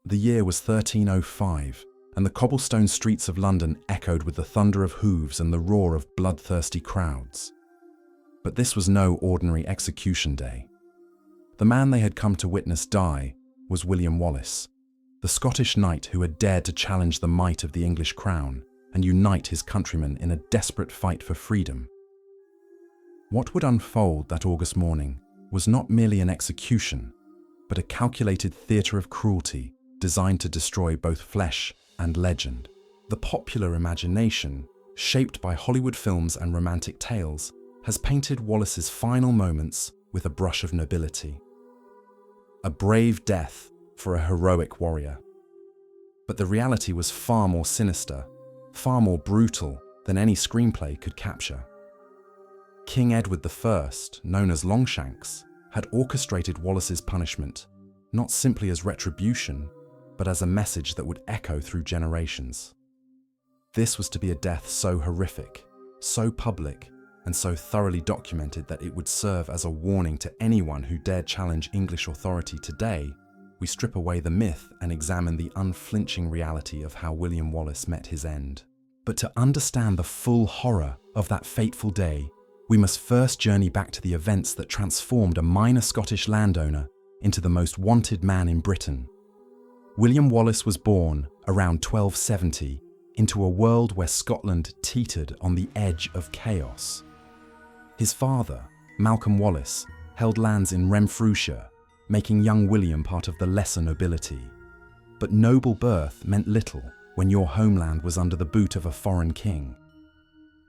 The year was 1305, and the cobblestone streets of London echoed with the thunder of hooves and the roar of bloodthirsty crowds. But this was no ordinary execution day. The man they had come to witness die was William Wallace, the Scottish knight who had dared to challenge the might of the English crown and unite his countrymen in a desperate fight for freedom. What would unfold that August morning was not merely an execution, but a calculated theatre of cruelty designed to destroy both flesh and legend. The popular imagination, shaped by Hollywood films and romantic tales, has painted Wallace's final moments with a brush of nobility. A brave death for a heroic warrior. But the reality was far more sinister, far more brutal than any screenplay could capture. King Edward I, known as Longshanks, had orchestrated Wallace's punishment, not simply as retribution, but as a message that would echo through generations. This was to be a death so horrific, so public, and so thoroughly documented that it would serve as a warning to anyone who dared challenge English authority today. We strip away the myth and examine the unflinching reality of how William Wallace met his end. But to understand the full horror of that fateful day, we must first journey back to the events that transformed a minor Scottish landowner into the most wanted man in Britain. William Wallace was born around 1270 into a world where Scotland teetered on the edge of chaos. His father, Malcolm Wallace, held lands in Renfrewshire, making young William part of the lesser nobility. But noble birth meant little when your homeland was under the boot of a foreign king.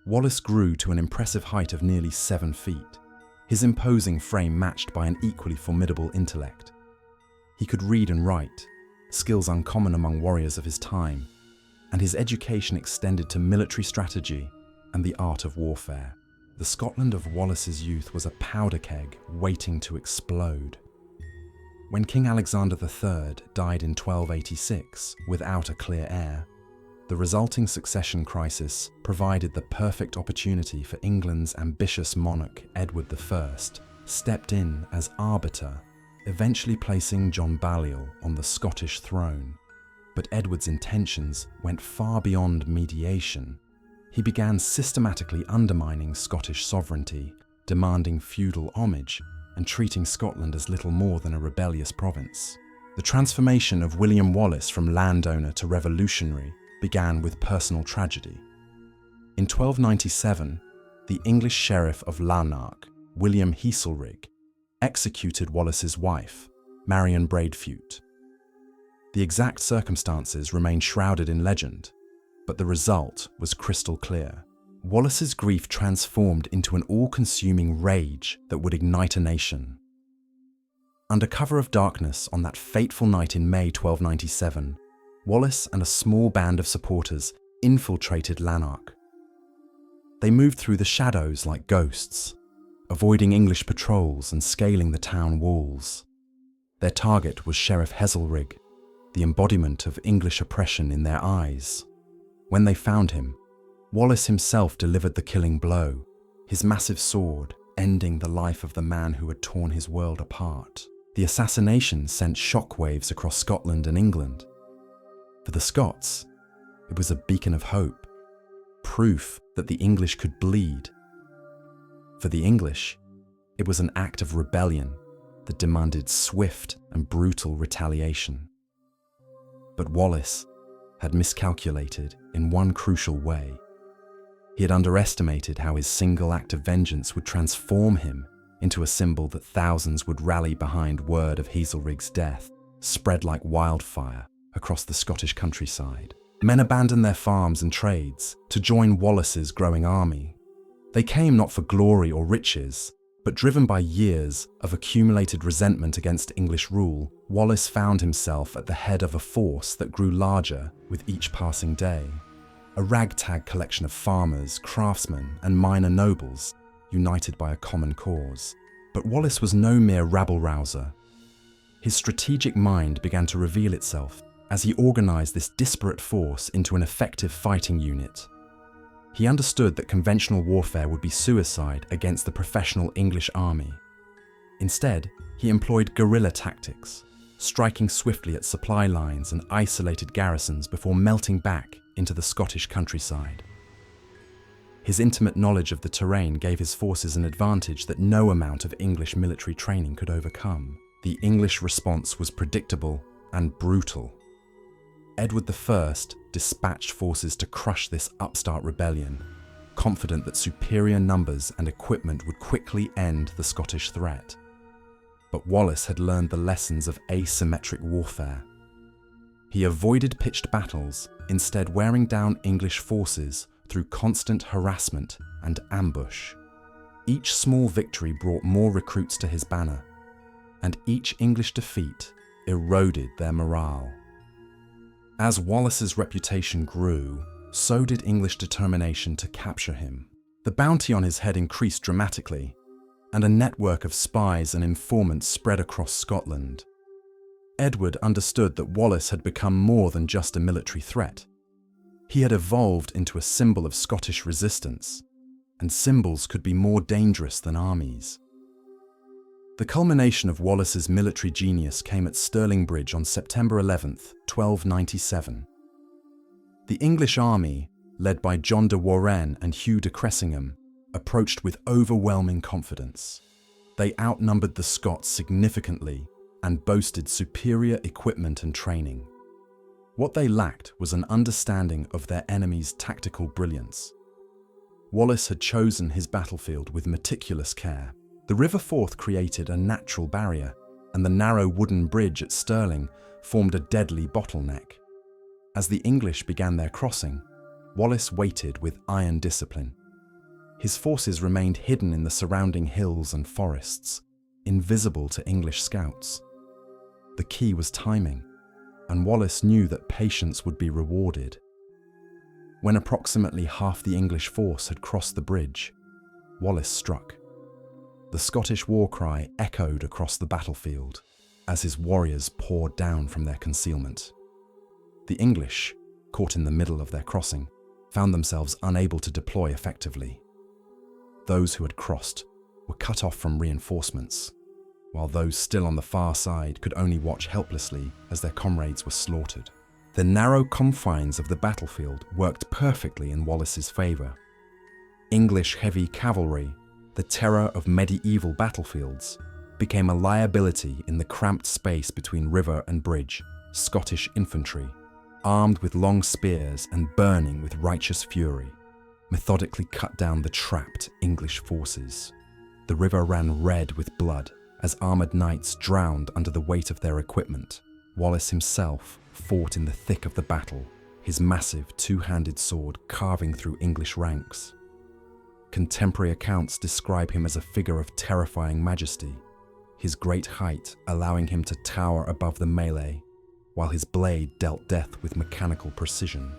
Wallace grew to an impressive height of nearly 7 feet, his imposing frame matched by an equally formidable intellect. He could read and write, skills uncommon among warriors of his time, and his education extended to military strategy and the art of warfare. The Scotland of Wallace's youth was a powder keg waiting to explode. When King Alexander III died in 1286 without a clear heir, the resulting succession crisis provided the perfect opportunity for England's ambitious monarch Edward I stepped in as arbiter, eventually placing John Balliol on the Scottish throne. But Edward's intentions went far beyond mediation. He began systematically undermining Scottish sovereignty, demanding feudal homage, and treating Scotland as little more than a rebellious province. The transformation of William Wallace from landowner to revolutionary began with personal tragedy. In 1297, the English sheriff of Lanark, William Heselrigg, executed Wallace's wife, Marion Braveheart. The exact circumstances remain shrouded in legend, but the result was crystal clear. Wallace's grief transformed into an all-consuming rage that would ignite a nation. Under cover of darkness on that fateful night in May 1297, Wallace and a small band of supporters infiltrated Lanark. They moved through the shadows like ghosts, avoiding English patrols and scaling the town walls. Their target was Sheriff Heselrigg, the embodiment of English oppression in their eyes. When they found him, Wallace himself delivered the killing blow, his massive sword ending the life of the man who had torn his world apart. The assassination sent shockwaves across Scotland and England. For the Scots, it was a beacon of hope, proof that the English could bleed. For the English, it was an act of rebellion that demanded swift and brutal retaliation. But Wallace had miscalculated in one crucial way. He had underestimated how his single act of vengeance would transform him into a symbol that thousands would rally behind. Word of Heselrigg's death spread like wildfire across the Scottish countryside. Men abandoned their farms and trades to join Wallace's growing army. They came not for glory or riches, but driven by years of accumulated resentment against English rule. Wallace found himself at the head of a force that grew larger with each passing day. A ragtag collection of farmers, craftsmen, and minor nobles, united by a common cause. But Wallace was no mere rabble-rouser. His strategic mind began to reveal itself as he organized this disparate force into an effective fighting unit. He understood that conventional warfare would be suicide against the professional English army. Instead, he employed guerrilla tactics, striking swiftly at supply lines and isolated garrisons before melting back into the Scottish countryside. His intimate knowledge of the terrain gave his forces an advantage that no amount of English military training could overcome. The English response was predictable and brutal. Edward I dispatched forces to crush this upstart rebellion, confident that superior numbers and equipment would quickly end the Scottish threat. But Wallace had learned the lessons of asymmetric warfare. He avoided pitched battles, instead wearing down English forces through constant harassment and ambush. Each small victory brought more recruits to his banner, and each English defeat eroded their morale. As Wallace's reputation grew, so did English determination to capture him. The bounty on his head increased dramatically, and a network of spies and informants spread across Scotland. Edward understood that Wallace had become more than just a military threat. He had evolved into a symbol of Scottish resistance, and symbols could be more dangerous than armies. The culmination of Wallace's military genius came at Stirling Bridge on September 11th, 1297. The English army, led by John de Warenne and Hugh de Cressingham, approached with overwhelming confidence. They outnumbered the Scots significantly and boasted superior equipment and training. What they lacked was an understanding of their enemy's tactical brilliance. Wallace had chosen his battlefield with meticulous care. The River Forth created a natural barrier, and the narrow wooden bridge at Stirling formed a deadly bottleneck. As the English began their crossing, Wallace waited with iron discipline. His forces remained hidden in the surrounding hills and forests, invisible to English scouts. The key was timing, and Wallace knew that patience would be rewarded. When approximately half the English force had crossed the bridge, Wallace struck. The Scottish war cry echoed across the battlefield as his warriors poured down from their concealment. The English, caught in the middle of their crossing, found themselves unable to deploy effectively. Those who had crossed were cut off from reinforcements, while those still on the far side could only watch helplessly as their comrades were slaughtered. The narrow confines of the battlefield worked perfectly in Wallace's favour. English heavy cavalry, the terror of medieval battlefields, became a liability in the cramped space between river and bridge. Scottish infantry, armed with long spears and burning with righteous fury, methodically cut down the trapped English forces. The river ran red with blood as armoured knights drowned under the weight of their equipment. Wallace himself fought in the thick of the battle, his massive two-handed sword carving through English ranks. Contemporary accounts describe him as a figure of terrifying majesty, his great height allowing him to tower above the melee, while his blade dealt death with mechanical precision.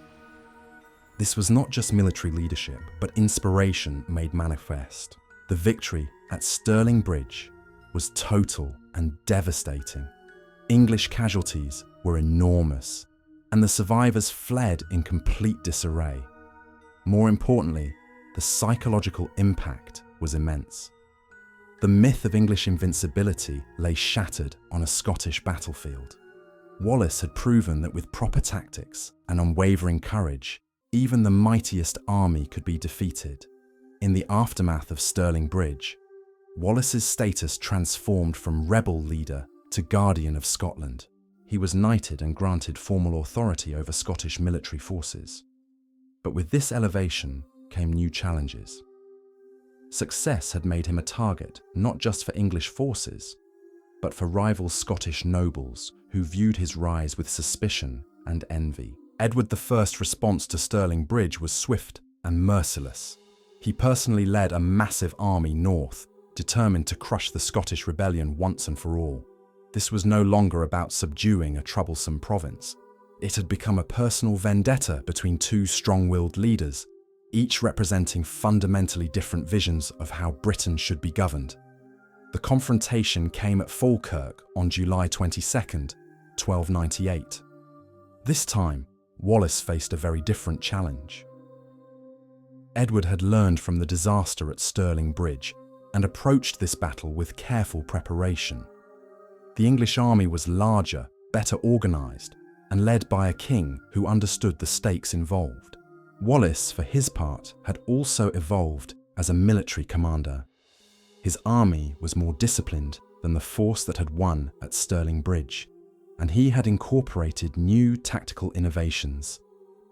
This was not just military leadership, but inspiration made manifest. The victory at Stirling Bridge was total and devastating. English casualties were enormous, and the survivors fled in complete disarray. More importantly, the psychological impact was immense. The myth of English invincibility lay shattered on a Scottish battlefield. Wallace had proven that with proper tactics and unwavering courage, even the mightiest army could be defeated. In the aftermath of Stirling Bridge, Wallace's status transformed from rebel leader to guardian of Scotland. He was knighted and granted formal authority over Scottish military forces. But with this elevation came new challenges. Success had made him a target not just for English forces, but for rival Scottish nobles who viewed his rise with suspicion and envy. Edward I's response to Stirling Bridge was swift and merciless. He personally led a massive army north, determined to crush the Scottish rebellion once and for all. This was no longer about subduing a troublesome province. It had become a personal vendetta between two strong-willed leaders, each representing fundamentally different visions of how Britain should be governed. The confrontation came at Falkirk on July 22nd, 1298. This time, Wallace faced a very different challenge. Edward had learned from the disaster at Stirling Bridge and approached this battle with careful preparation. The English army was larger, better organised, and led by a king who understood the stakes involved. Wallace, for his part, had also evolved as a military commander. His army was more disciplined than the force that had won at Stirling Bridge, and he had incorporated new tactical innovations.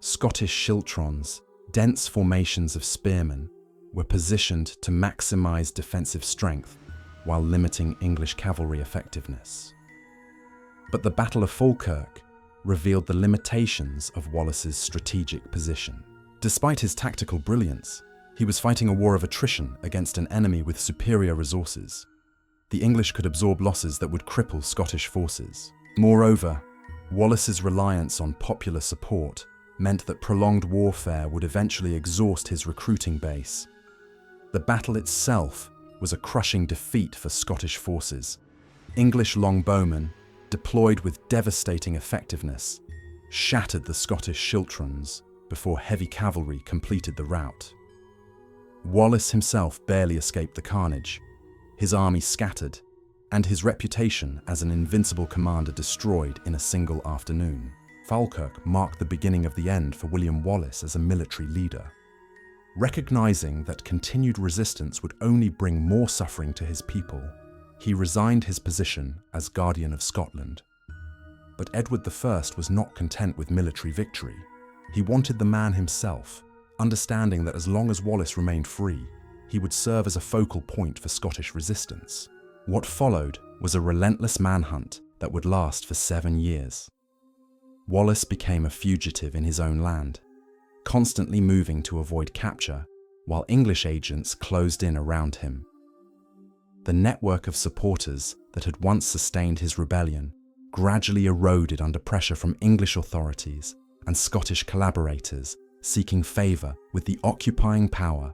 Scottish schiltrons, dense formations of spearmen, were positioned to maximise defensive strength while limiting English cavalry effectiveness. But the Battle of Falkirk revealed the limitations of Wallace's strategic position. Despite his tactical brilliance, he was fighting a war of attrition against an enemy with superior resources. The English could absorb losses that would cripple Scottish forces. Moreover, Wallace's reliance on popular support meant that prolonged warfare would eventually exhaust his recruiting base. The battle itself was a crushing defeat for Scottish forces. English longbowmen, deployed with devastating effectiveness, shattered the Scottish schiltrons before heavy cavalry completed the rout. Wallace himself barely escaped the carnage, his army scattered, and his reputation as an invincible commander destroyed in a single afternoon. Falkirk marked the beginning of the end for William Wallace as a military leader. Recognizing that continued resistance would only bring more suffering to his people, he resigned his position as Guardian of Scotland. But Edward I was not content with military victory. He wanted the man himself, understanding that as long as Wallace remained free, he would serve as a focal point for Scottish resistance. What followed was a relentless manhunt that would last for 7 years. Wallace became a fugitive in his own land, constantly moving to avoid capture, while English agents closed in around him. The network of supporters that had once sustained his rebellion gradually eroded under pressure from English authorities and Scottish collaborators seeking favour with the occupying power.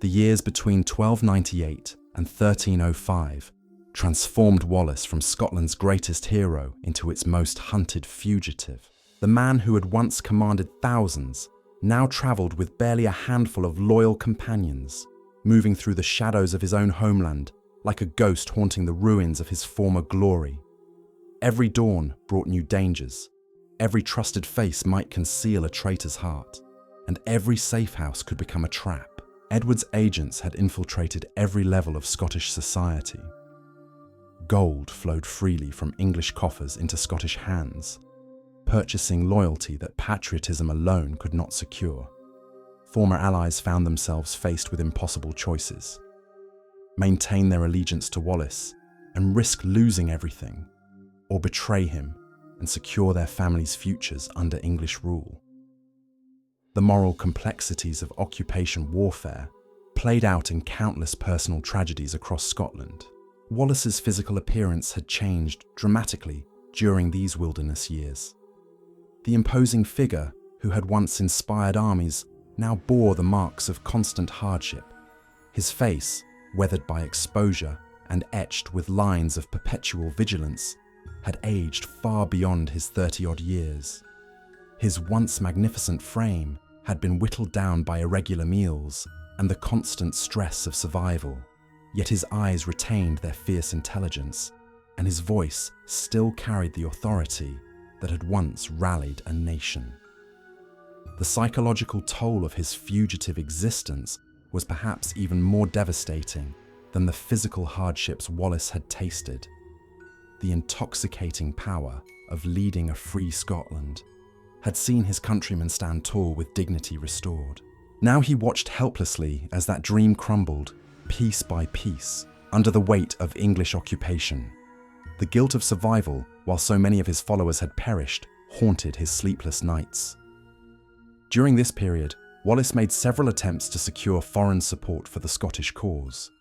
The years between 1298 and 1305 transformed Wallace from Scotland's greatest hero into its most hunted fugitive. The man who had once commanded thousands now travelled with barely a handful of loyal companions, moving through the shadows of his own homeland like a ghost haunting the ruins of his former glory. Every dawn brought new dangers. Every trusted face might conceal a traitor's heart, and every safe house could become a trap. Edward's agents had infiltrated every level of Scottish society. Gold flowed freely from English coffers into Scottish hands, purchasing loyalty that patriotism alone could not secure. Former allies found themselves faced with impossible choices: maintain their allegiance to Wallace and risk losing everything, or betray him and secure their families' futures under English rule. The moral complexities of occupation warfare played out in countless personal tragedies across Scotland. Wallace's physical appearance had changed dramatically during these wilderness years. The imposing figure who had once inspired armies now bore the marks of constant hardship. His face, weathered by exposure and etched with lines of perpetual vigilance, had aged far beyond his 30-odd years. His once magnificent frame had been whittled down by irregular meals and the constant stress of survival, yet his eyes retained their fierce intelligence, and his voice still carried the authority that had once rallied a nation. The psychological toll of his fugitive existence was perhaps even more devastating than the physical hardships Wallace had tasted. The intoxicating power of leading a free Scotland had seen his countrymen stand tall with dignity restored. Now he watched helplessly as that dream crumbled, piece by piece, under the weight of English occupation. The guilt of survival, while so many of his followers had perished, haunted his sleepless nights. During this period, Wallace made several attempts to secure foreign support for the Scottish cause.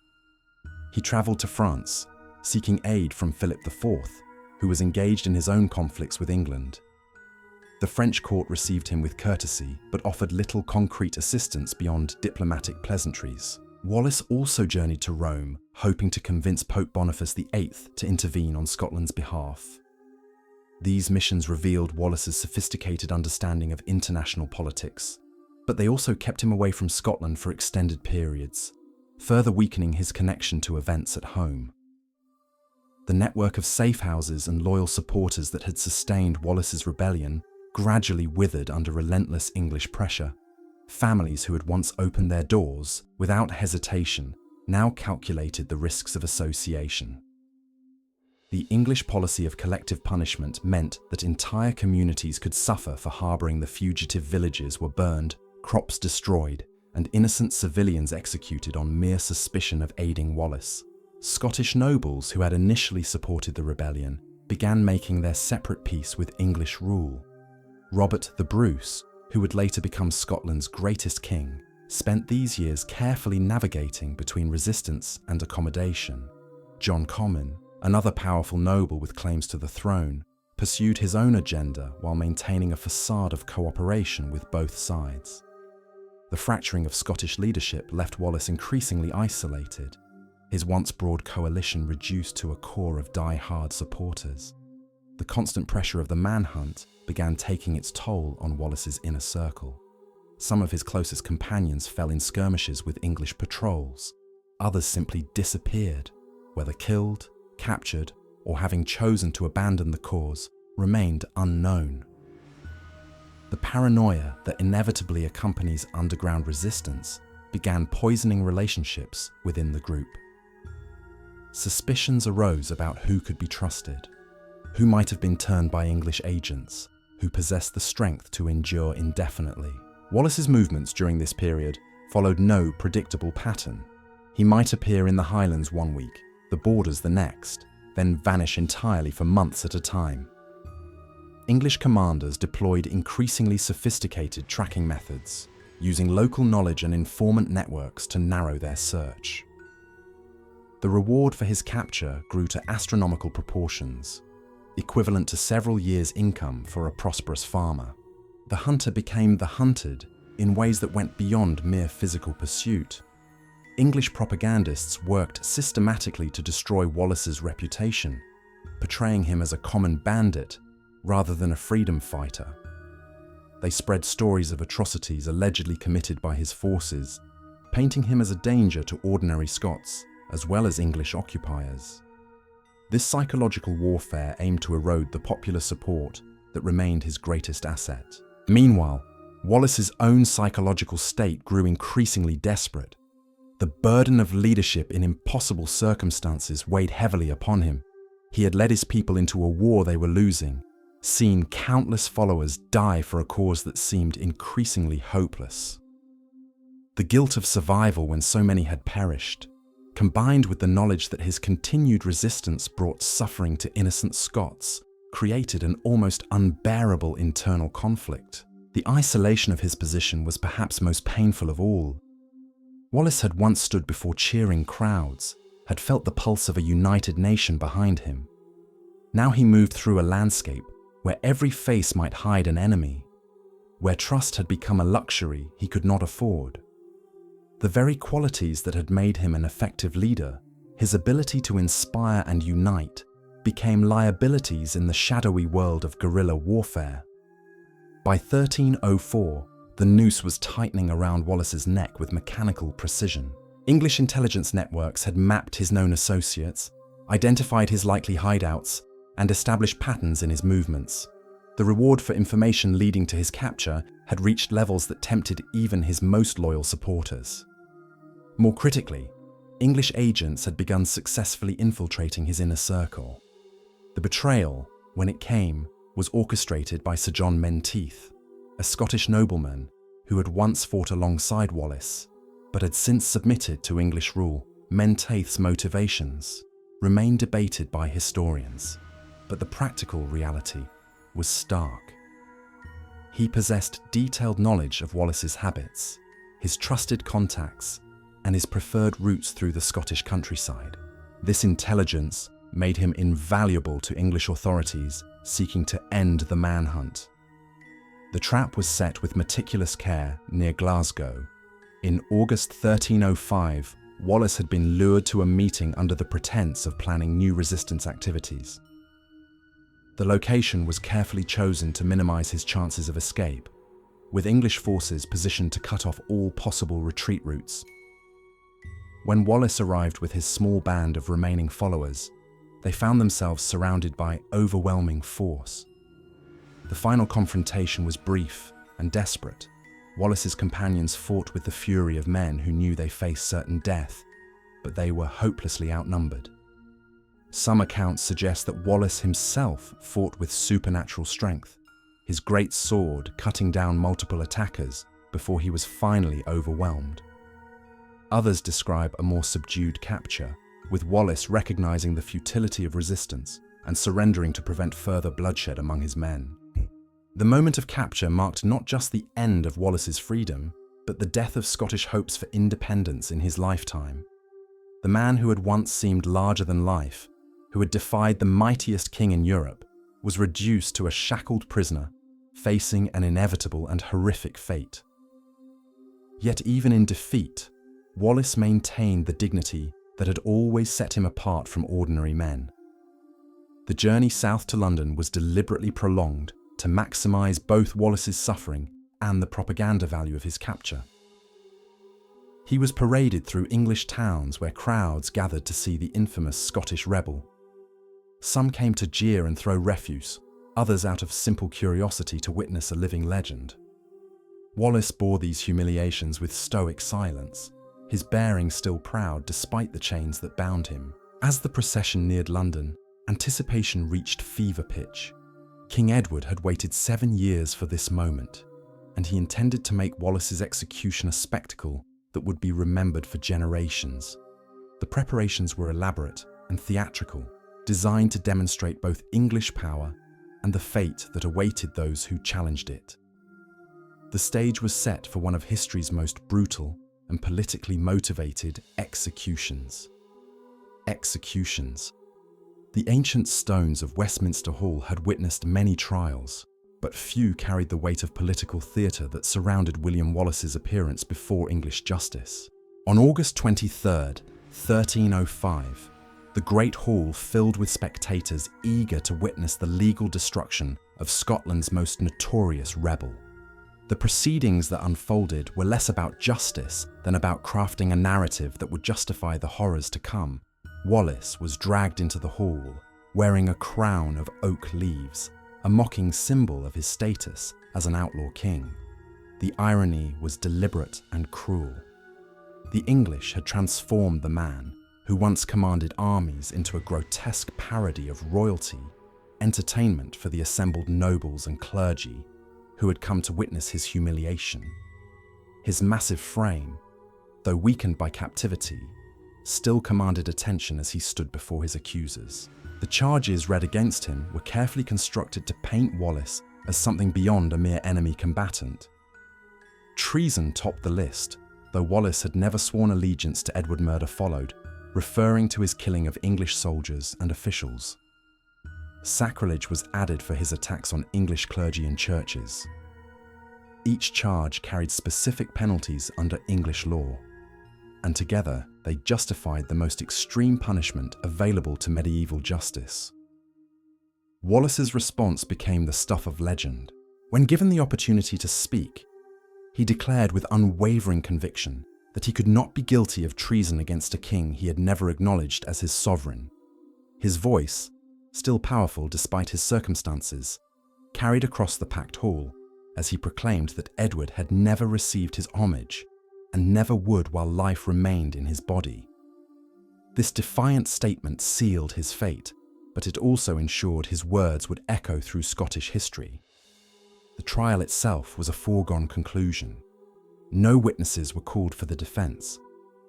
He travelled to France, seeking aid from Philip IV, who was engaged in his own conflicts with England. The French court received him with courtesy, but offered little concrete assistance beyond diplomatic pleasantries. Wallace also journeyed to Rome, hoping to convince Pope Boniface VIII to intervene on Scotland's behalf. These missions revealed Wallace's sophisticated understanding of international politics, but they also kept him away from Scotland for extended periods, further weakening his connection to events at home. The network of safe houses and loyal supporters that had sustained Wallace's rebellion gradually withered under relentless English pressure. Families who had once opened their doors without hesitation now calculated the risks of association. The English policy of collective punishment meant that entire communities could suffer for harbouring the fugitive. Villages were burned, crops destroyed, and innocent civilians executed on mere suspicion of aiding Wallace. Scottish nobles who had initially supported the rebellion began making their separate peace with English rule. Robert the Bruce, who would later become Scotland's greatest king, spent these years carefully navigating between resistance and accommodation. John Comyn, another powerful noble with claims to the throne, pursued his own agenda while maintaining a facade of cooperation with both sides. The fracturing of Scottish leadership left Wallace increasingly isolated, his once broad coalition reduced to a core of die-hard supporters. The constant pressure of the manhunt began taking its toll on Wallace's inner circle. Some of his closest companions fell in skirmishes with English patrols. Others simply disappeared, whether killed, captured, or having chosen to abandon the cause, remained unknown. The paranoia that inevitably accompanies underground resistance began poisoning relationships within the group. Suspicions arose about who could be trusted, who might have been turned by English agents, who possessed the strength to endure indefinitely. Wallace's movements during this period followed no predictable pattern. He might appear in the Highlands one week, the Borders the next, then vanish entirely for months at a time. English commanders deployed increasingly sophisticated tracking methods, using local knowledge and informant networks to narrow their search. The reward for his capture grew to astronomical proportions, equivalent to several years' income for a prosperous farmer. The hunter became the hunted in ways that went beyond mere physical pursuit. English propagandists worked systematically to destroy Wallace's reputation, portraying him as a common bandit rather than a freedom fighter. They spread stories of atrocities allegedly committed by his forces, painting him as a danger to ordinary Scots as well as English occupiers. This psychological warfare aimed to erode the popular support that remained his greatest asset. Meanwhile, Wallace's own psychological state grew increasingly desperate. The burden of leadership in impossible circumstances weighed heavily upon him. He had led his people into a war they were losing, seen countless followers die for a cause that seemed increasingly hopeless. The guilt of survival when so many had perished, combined with the knowledge that his continued resistance brought suffering to innocent Scots, created an almost unbearable internal conflict. The isolation of his position was perhaps most painful of all. Wallace had once stood before cheering crowds, had felt the pulse of a united nation behind him. Now he moved through a landscape where every face might hide an enemy, where trust had become a luxury he could not afford. The very qualities that had made him an effective leader, his ability to inspire and unite, became liabilities in the shadowy world of guerrilla warfare. By 1304, the noose was tightening around Wallace's neck with mechanical precision. English intelligence networks had mapped his known associates, identified his likely hideouts, and established patterns in his movements. The reward for information leading to his capture had reached levels that tempted even his most loyal supporters. More critically, English agents had begun successfully infiltrating his inner circle. The betrayal, when it came, was orchestrated by Sir John Menteith, a Scottish nobleman who had once fought alongside Wallace, but had since submitted to English rule. Menteith's motivations remain debated by historians, but the practical reality was stark. He possessed detailed knowledge of Wallace's habits, his trusted contacts, and his preferred routes through the Scottish countryside. This intelligence made him invaluable to English authorities seeking to end the manhunt. The trap was set with meticulous care near Glasgow. In August 1305, Wallace had been lured to a meeting under the pretense of planning new resistance activities. The location was carefully chosen to minimize his chances of escape, with English forces positioned to cut off all possible retreat routes. When Wallace arrived with his small band of remaining followers, they found themselves surrounded by overwhelming force. The final confrontation was brief and desperate. Wallace's companions fought with the fury of men who knew they faced certain death, but they were hopelessly outnumbered. Some accounts suggest that Wallace himself fought with supernatural strength, his great sword cutting down multiple attackers before he was finally overwhelmed. Others describe a more subdued capture, with Wallace recognizing the futility of resistance and surrendering to prevent further bloodshed among his men. The moment of capture marked not just the end of Wallace's freedom, but the death of Scottish hopes for independence in his lifetime. The man who had once seemed larger than life, who had defied the mightiest king in Europe, was reduced to a shackled prisoner, facing an inevitable and horrific fate. Yet even in defeat, Wallace maintained the dignity that had always set him apart from ordinary men. The journey south to London was deliberately prolonged to maximize both Wallace's suffering and the propaganda value of his capture. He was paraded through English towns where crowds gathered to see the infamous Scottish rebel. Some came to jeer and throw refuse, others out of simple curiosity to witness a living legend. Wallace bore these humiliations with stoic silence, his bearing still proud despite the chains that bound him. As the procession neared London, anticipation reached fever pitch. King Edward had waited 7 years for this moment, and he intended to make Wallace's execution a spectacle that would be remembered for generations. The preparations were elaborate and theatrical, designed to demonstrate both English power and the fate that awaited those who challenged it. The stage was set for one of history's most brutal and politically motivated executions. Executions. The ancient stones of Westminster Hall had witnessed many trials, but few carried the weight of political theatre that surrounded William Wallace's appearance before English justice. On August 23rd, 1305, the Great Hall filled with spectators eager to witness the legal destruction of Scotland's most notorious rebel. The proceedings that unfolded were less about justice than about crafting a narrative that would justify the horrors to come. Wallace was dragged into the hall, wearing a crown of oak leaves, a mocking symbol of his status as an outlaw king. The irony was deliberate and cruel. The English had transformed the man who once commanded armies into a grotesque parody of royalty, entertainment for the assembled nobles and clergy who had come to witness his humiliation. His massive frame, though weakened by captivity, still commanded attention as he stood before his accusers. The charges read against him were carefully constructed to paint Wallace as something beyond a mere enemy combatant. Treason topped the list, though Wallace had never sworn allegiance to Edward. Murder followed, referring to his killing of English soldiers and officials. Sacrilege was added for his attacks on English clergy and churches. Each charge carried specific penalties under English law, and together they justified the most extreme punishment available to medieval justice. Wallace's response became the stuff of legend. When given the opportunity to speak, he declared with unwavering conviction that he could not be guilty of treason against a king he had never acknowledged as his sovereign. His voice, still powerful despite his circumstances, carried across the packed hall as he proclaimed that Edward had never received his homage and never would while life remained in his body. This defiant statement sealed his fate, but it also ensured his words would echo through Scottish history. The trial itself was a foregone conclusion. No witnesses were called for the defense,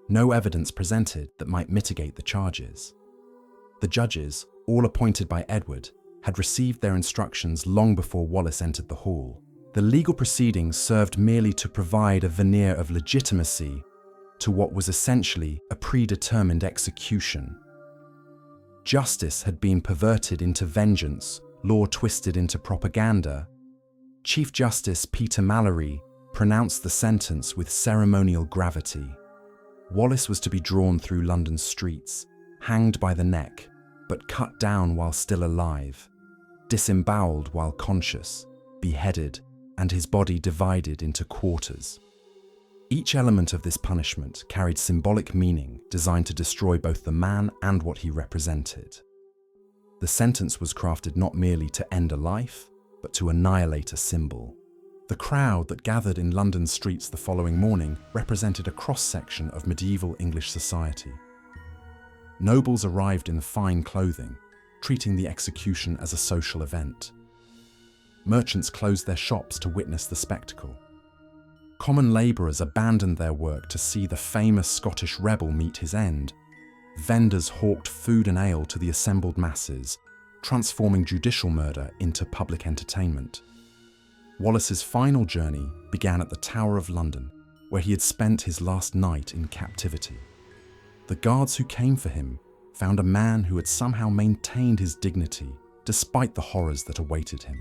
no evidence presented that might mitigate the charges. The judges, all appointed by Edward, had received their instructions long before Wallace entered the hall. The legal proceedings served merely to provide a veneer of legitimacy to what was essentially a predetermined execution. Justice had been perverted into vengeance, law twisted into propaganda. Chief Justice Peter Mallory pronounced the sentence with ceremonial gravity. Wallace was to be drawn through London's streets, hanged by the neck, but cut down while still alive, disemboweled while conscious, beheaded, and his body divided into quarters. Each element of this punishment carried symbolic meaning designed to destroy both the man and what he represented. The sentence was crafted not merely to end a life, but to annihilate a symbol. The crowd that gathered in London streets the following morning represented a cross-section of medieval English society. Nobles arrived in fine clothing, treating the execution as a social event. Merchants closed their shops to witness the spectacle. Common labourers abandoned their work to see the famous Scottish rebel meet his end. Vendors hawked food and ale to the assembled masses, transforming judicial murder into public entertainment. Wallace's final journey began at the Tower of London, where he had spent his last night in captivity. The guards who came for him found a man who had somehow maintained his dignity despite the horrors that awaited him.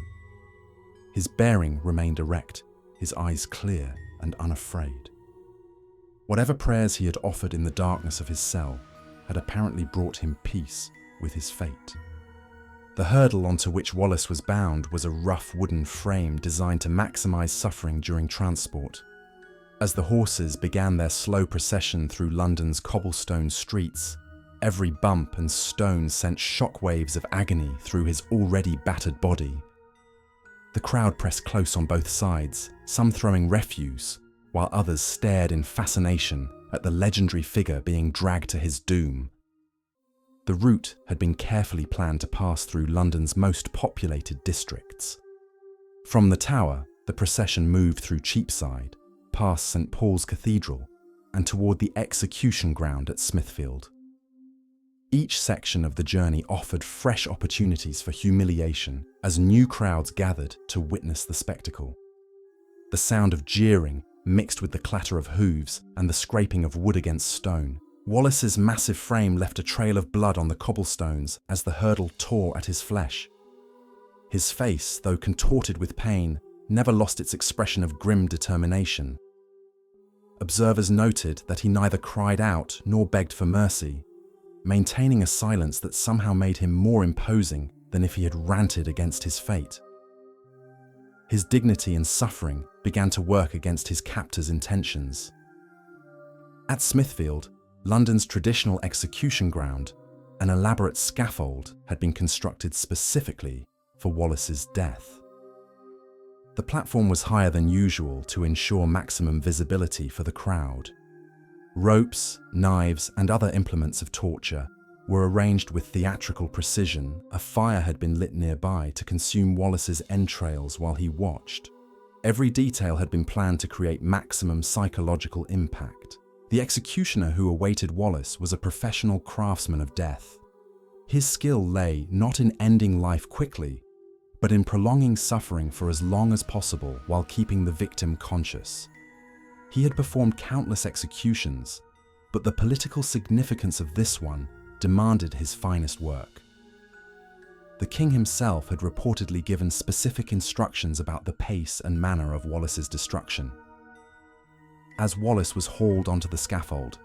His bearing remained erect, his eyes clear and unafraid. Whatever prayers he had offered in the darkness of his cell had apparently brought him peace with his fate. The hurdle onto which Wallace was bound was a rough wooden frame designed to maximize suffering during transport. As the horses began their slow procession through London's cobblestone streets, every bump and stone sent shockwaves of agony through his already battered body. The crowd pressed close on both sides, some throwing refuse, while others stared in fascination at the legendary figure being dragged to his doom. The route had been carefully planned to pass through London's most populated districts. From the Tower, the procession moved through Cheapside, past St. Paul's Cathedral, and toward the execution ground at Smithfield. Each section of the journey offered fresh opportunities for humiliation as new crowds gathered to witness the spectacle. The sound of jeering mixed with the clatter of hooves and the scraping of wood against stone. Wallace's massive frame left a trail of blood on the cobblestones as the hurdle tore at his flesh. His face, though contorted with pain, never lost its expression of grim determination. Observers noted that he neither cried out nor begged for mercy, maintaining a silence that somehow made him more imposing than if he had ranted against his fate. His dignity and suffering began to work against his captor's intentions. At Smithfield, London's traditional execution ground, an elaborate scaffold had been constructed specifically for Wallace's death. The platform was higher than usual to ensure maximum visibility for the crowd. Ropes, knives, and other implements of torture were arranged with theatrical precision. A fire had been lit nearby to consume Wallace's entrails while he watched. Every detail had been planned to create maximum psychological impact. The executioner who awaited Wallace was a professional craftsman of death. His skill lay not in ending life quickly, but in prolonging suffering for as long as possible while keeping the victim conscious. He had performed countless executions, but the political significance of this one demanded his finest work. The king himself had reportedly given specific instructions about the pace and manner of Wallace's destruction. As Wallace was hauled onto the scaffold,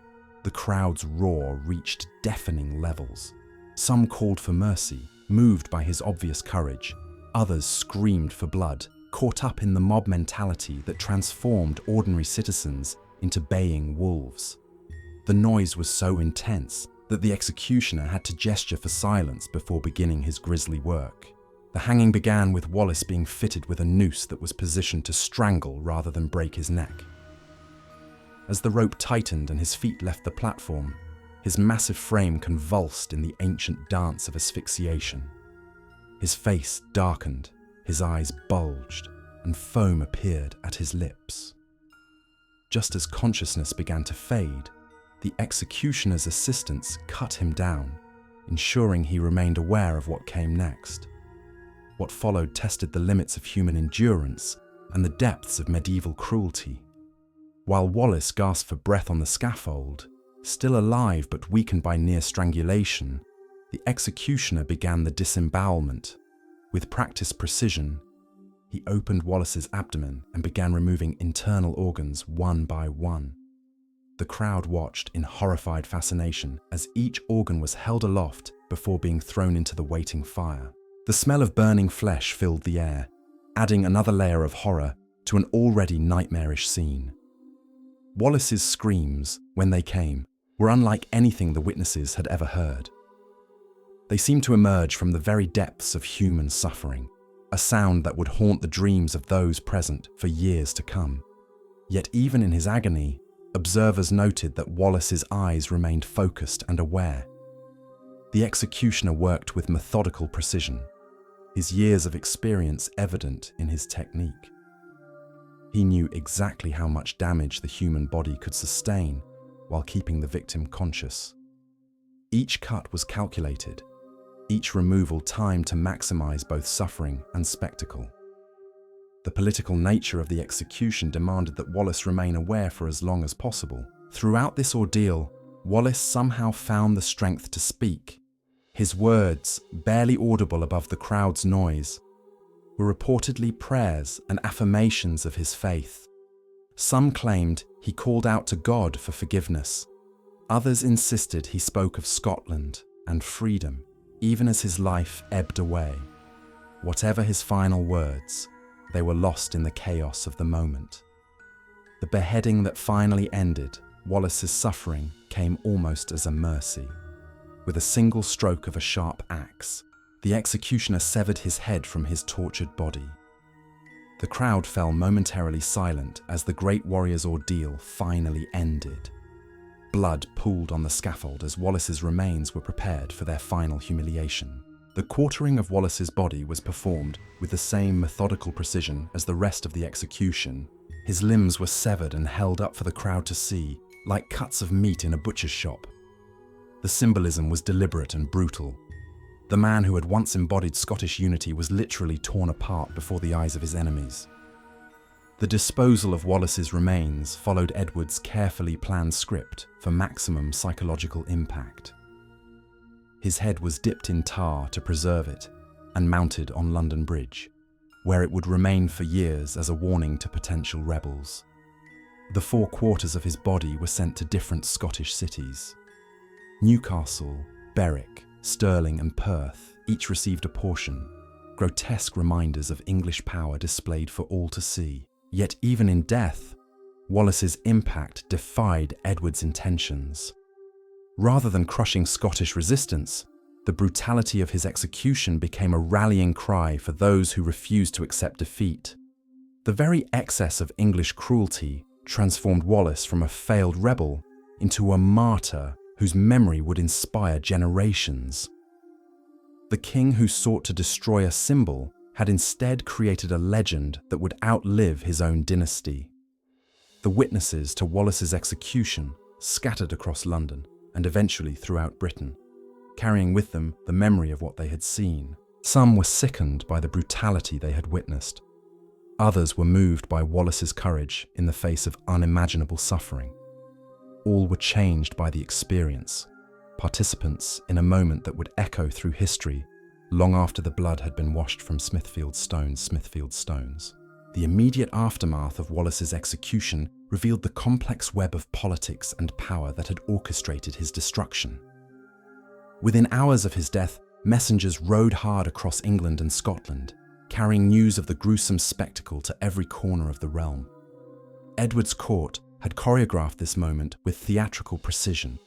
the crowd's roar reached deafening levels. Some called for mercy, moved by his obvious courage. Others screamed for blood, caught up in the mob mentality that transformed ordinary citizens into baying wolves. The noise was so intense that the executioner had to gesture for silence before beginning his grisly work. The hanging began with Wallace being fitted with a noose that was positioned to strangle rather than break his neck. As the rope tightened and his feet left the platform, his massive frame convulsed in the ancient dance of asphyxiation. His face darkened, his eyes bulged, and foam appeared at his lips. Just as consciousness began to fade, the executioner's assistants cut him down, ensuring he remained aware of what came next. What followed tested the limits of human endurance and the depths of medieval cruelty. While Wallace gasped for breath on the scaffold, still alive but weakened by near strangulation, the executioner began the disembowelment. With practiced precision, he opened Wallace's abdomen and began removing internal organs one by one. The crowd watched in horrified fascination as each organ was held aloft before being thrown into the waiting fire. The smell of burning flesh filled the air, adding another layer of horror to an already nightmarish scene. Wallace's screams, when they came, were unlike anything the witnesses had ever heard. They seemed to emerge from the very depths of human suffering, a sound that would haunt the dreams of those present for years to come. Yet even in his agony, observers noted that Wallace's eyes remained focused and aware. The executioner worked with methodical precision, his years of experience evident in his technique. He knew exactly how much damage the human body could sustain while keeping the victim conscious. Each cut was calculated, each removal timed to maximize both suffering and spectacle. The political nature of the execution demanded that Wallace remain aware for as long as possible. Throughout this ordeal, Wallace somehow found the strength to speak. His words, barely audible above the crowd's noise, were reportedly prayers and affirmations of his faith. Some claimed he called out to God for forgiveness. Others insisted he spoke of Scotland and freedom, even as his life ebbed away. Whatever his final words, they were lost in the chaos of the moment. The beheading that finally ended Wallace's suffering came almost as a mercy. With a single stroke of a sharp axe, the executioner severed his head from his tortured body. The crowd fell momentarily silent as the great warrior's ordeal finally ended. Blood pooled on the scaffold as Wallace's remains were prepared for their final humiliation. The quartering of Wallace's body was performed with the same methodical precision as the rest of the execution. His limbs were severed and held up for the crowd to see, like cuts of meat in a butcher's shop. The symbolism was deliberate and brutal. The man who had once embodied Scottish unity was literally torn apart before the eyes of his enemies. The disposal of Wallace's remains followed Edward's carefully planned script for maximum psychological impact. His head was dipped in tar to preserve it and mounted on London Bridge, where it would remain for years as a warning to potential rebels. The 4 quarters of his body were sent to different Scottish cities. Newcastle, Berwick, Stirling and Perth each received a portion, grotesque reminders of English power displayed for all to see. Yet even in death, Wallace's impact defied Edward's intentions. Rather than crushing Scottish resistance, the brutality of his execution became a rallying cry for those who refused to accept defeat. The very excess of English cruelty transformed Wallace from a failed rebel into a martyr whose memory would inspire generations. The king who sought to destroy a symbol had instead created a legend that would outlive his own dynasty. The witnesses to Wallace's execution scattered across London and eventually throughout Britain, carrying with them the memory of what they had seen. Some were sickened by the brutality they had witnessed. Others were moved by Wallace's courage in the face of unimaginable suffering. All were changed by the experience, participants in a moment that would echo through history long after the blood had been washed from Smithfield stones. The immediate aftermath of Wallace's execution revealed the complex web of politics and power that had orchestrated his destruction. Within hours of his death, messengers rode hard across England and Scotland, carrying news of the gruesome spectacle to every corner of the realm. Edward's court had choreographed this moment with theatrical precision,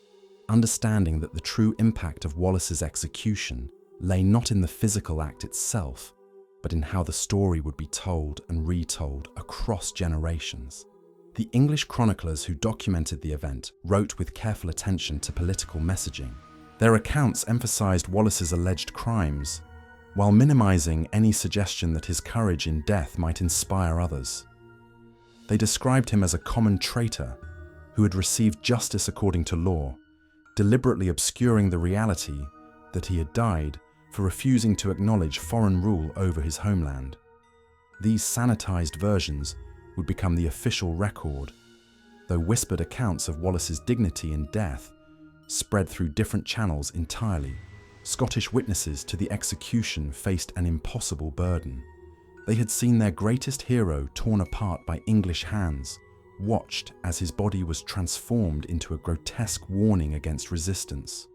understanding that the true impact of Wallace's execution lay not in the physical act itself, but in how the story would be told and retold across generations. The English chroniclers who documented the event wrote with careful attention to political messaging. Their accounts emphasized Wallace's alleged crimes, while minimizing any suggestion that his courage in death might inspire others. They described him as a common traitor who had received justice according to law, deliberately obscuring the reality that he had died for refusing to acknowledge foreign rule over his homeland. These sanitized versions would become the official record, though whispered accounts of Wallace's dignity in death spread through different channels entirely. Scottish witnesses to the execution faced an impossible burden. They had seen their greatest hero torn apart by English hands, watched as his body was transformed into a grotesque warning against resistance.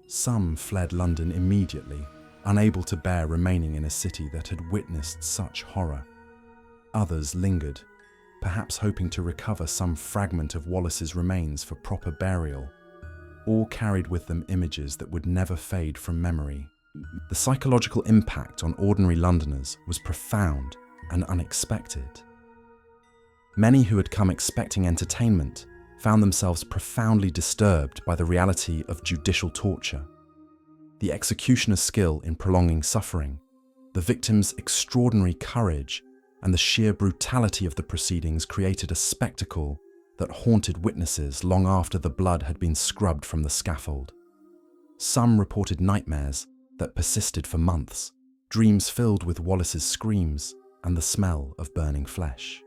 Some fled London immediately, unable to bear remaining in a city that had witnessed such horror. Others lingered, perhaps hoping to recover some fragment of Wallace's remains for proper burial. all carried with them images that would never fade from memory. The psychological impact on ordinary Londoners was profound and unexpected. Many who had come expecting entertainment found themselves profoundly disturbed by the reality of judicial torture. The executioner's skill in prolonging suffering, the victim's extraordinary courage, and the sheer brutality of the proceedings created a spectacle that haunted witnesses long after the blood had been scrubbed from the scaffold. Some reported nightmares that persisted for months, dreams filled with Wallace's screams and the smell of burning flesh.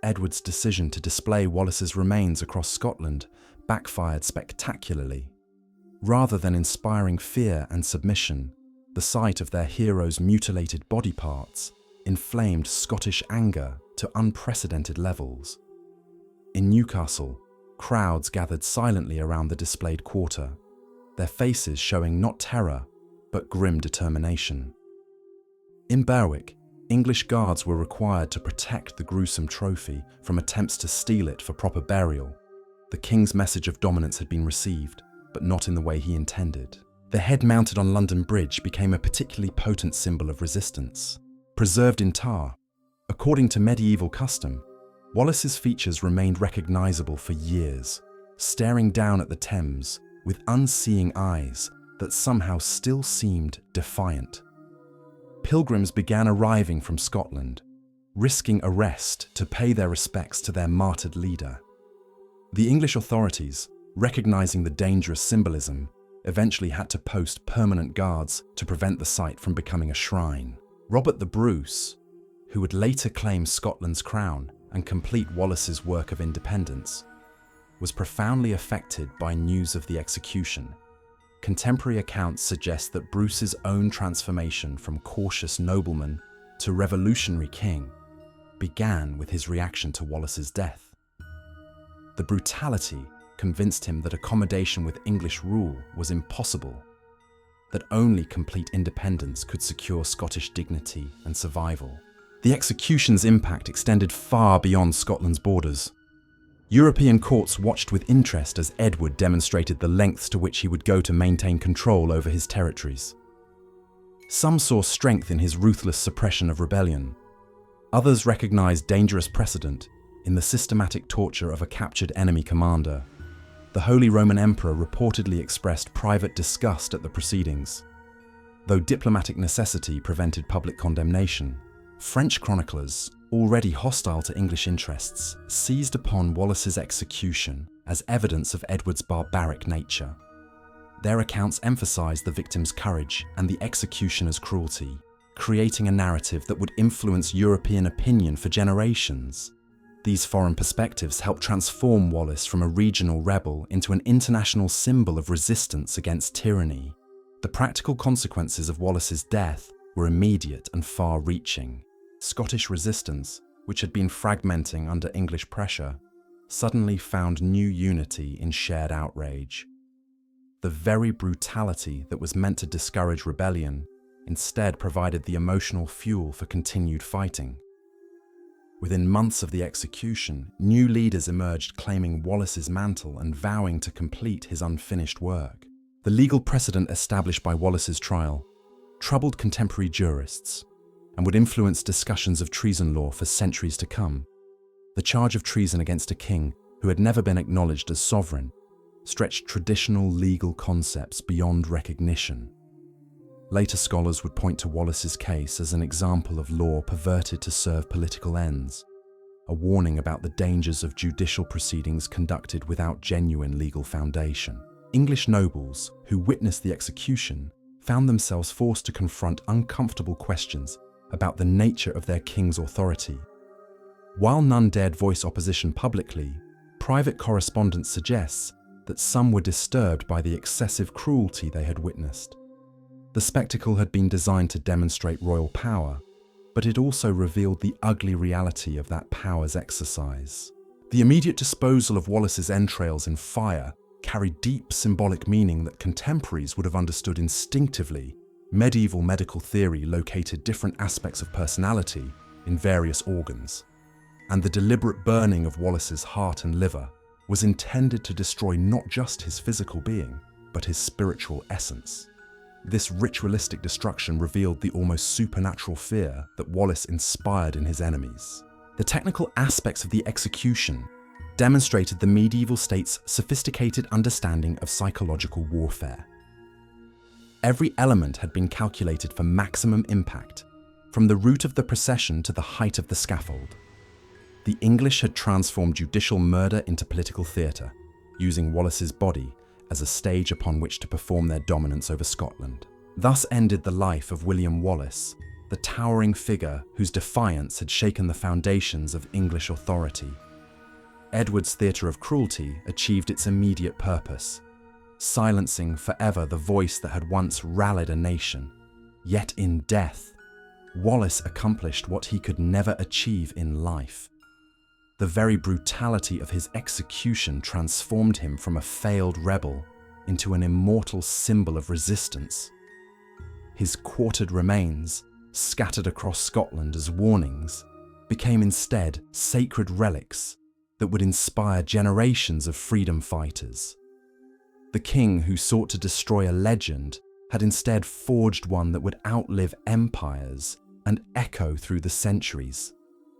Edward's decision to display Wallace's remains across Scotland backfired spectacularly. Rather than inspiring fear and submission, the sight of their hero's mutilated body parts inflamed Scottish anger to unprecedented levels. In Newcastle, crowds gathered silently around the displayed quarter, their faces showing not terror, but grim determination. In Berwick, English guards were required to protect the gruesome trophy from attempts to steal it for proper burial. The king's message of dominance had been received, but not in the way he intended. The head mounted on London Bridge became a particularly potent symbol of resistance. Preserved in tar, according to medieval custom, Wallace's features remained recognisable for years, staring down at the Thames with unseeing eyes that somehow still seemed defiant. Pilgrims began arriving from Scotland, risking arrest to pay their respects to their martyred leader. The English authorities, recognising the dangerous symbolism, eventually had to post permanent guards to prevent the site from becoming a shrine. Robert the Bruce, who would later claim Scotland's crown and complete Wallace's work of independence, was profoundly affected by news of the execution. Contemporary accounts suggest that Bruce's own transformation from cautious nobleman to revolutionary king began with his reaction to Wallace's death. The brutality convinced him that accommodation with English rule was impossible, that only complete independence could secure Scottish dignity and survival. The execution's impact extended far beyond Scotland's borders. European courts watched with interest as Edward demonstrated the lengths to which he would go to maintain control over his territories. Some saw strength in his ruthless suppression of rebellion. Others recognized dangerous precedent in the systematic torture of a captured enemy commander. The Holy Roman Emperor reportedly expressed private disgust at the proceedings. Though diplomatic necessity prevented public condemnation, French chroniclers, already hostile to English interests, seized upon Wallace's execution as evidence of Edward's barbaric nature. Their accounts emphasized the victim's courage and the executioner's cruelty, creating a narrative that would influence European opinion for generations. These foreign perspectives helped transform Wallace from a regional rebel into an international symbol of resistance against tyranny. The practical consequences of Wallace's death were immediate and far-reaching. Scottish resistance, which had been fragmenting under English pressure, suddenly found new unity in shared outrage. The very brutality that was meant to discourage rebellion instead provided the emotional fuel for continued fighting. Within months of the execution, new leaders emerged claiming Wallace's mantle and vowing to complete his unfinished work. The legal precedent established by Wallace's trial troubled contemporary jurists and would influence discussions of treason law for centuries to come. The charge of treason against a king who had never been acknowledged as sovereign stretched traditional legal concepts beyond recognition. Later scholars would point to Wallace's case as an example of law perverted to serve political ends, a warning about the dangers of judicial proceedings conducted without genuine legal foundation. English nobles who witnessed the execution found themselves forced to confront uncomfortable questions about the nature of their king's authority. While none dared voice opposition publicly, private correspondence suggests that some were disturbed by the excessive cruelty they had witnessed. The spectacle had been designed to demonstrate royal power, but it also revealed the ugly reality of that power's exercise. The immediate disposal of Wallace's entrails in fire carried deep symbolic meaning that contemporaries would have understood instinctively. Medieval medical theory located different aspects of personality in various organs, and the deliberate burning of Wallace's heart and liver was intended to destroy not just his physical being, but his spiritual essence. This ritualistic destruction revealed the almost supernatural fear that Wallace inspired in his enemies. The technical aspects of the execution demonstrated the medieval state's sophisticated understanding of psychological warfare. Every element had been calculated for maximum impact, from the route of the procession to the height of the scaffold. The English had transformed judicial murder into political theatre, using Wallace's body as a stage upon which to perform their dominance over Scotland. Thus ended the life of William Wallace, the towering figure whose defiance had shaken the foundations of English authority. Edward's theatre of cruelty achieved its immediate purpose, silencing forever the voice that had once rallied a nation. Yet in death, Wallace accomplished what he could never achieve in life. The very brutality of his execution transformed him from a failed rebel into an immortal symbol of resistance. His quartered remains, scattered across Scotland as warnings, became instead sacred relics that would inspire generations of freedom fighters. The king who sought to destroy a legend had instead forged one that would outlive empires and echo through the centuries,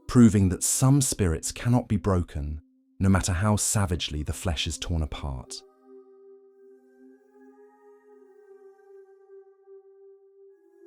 proving that some spirits cannot be broken, no matter how savagely the flesh is torn apart.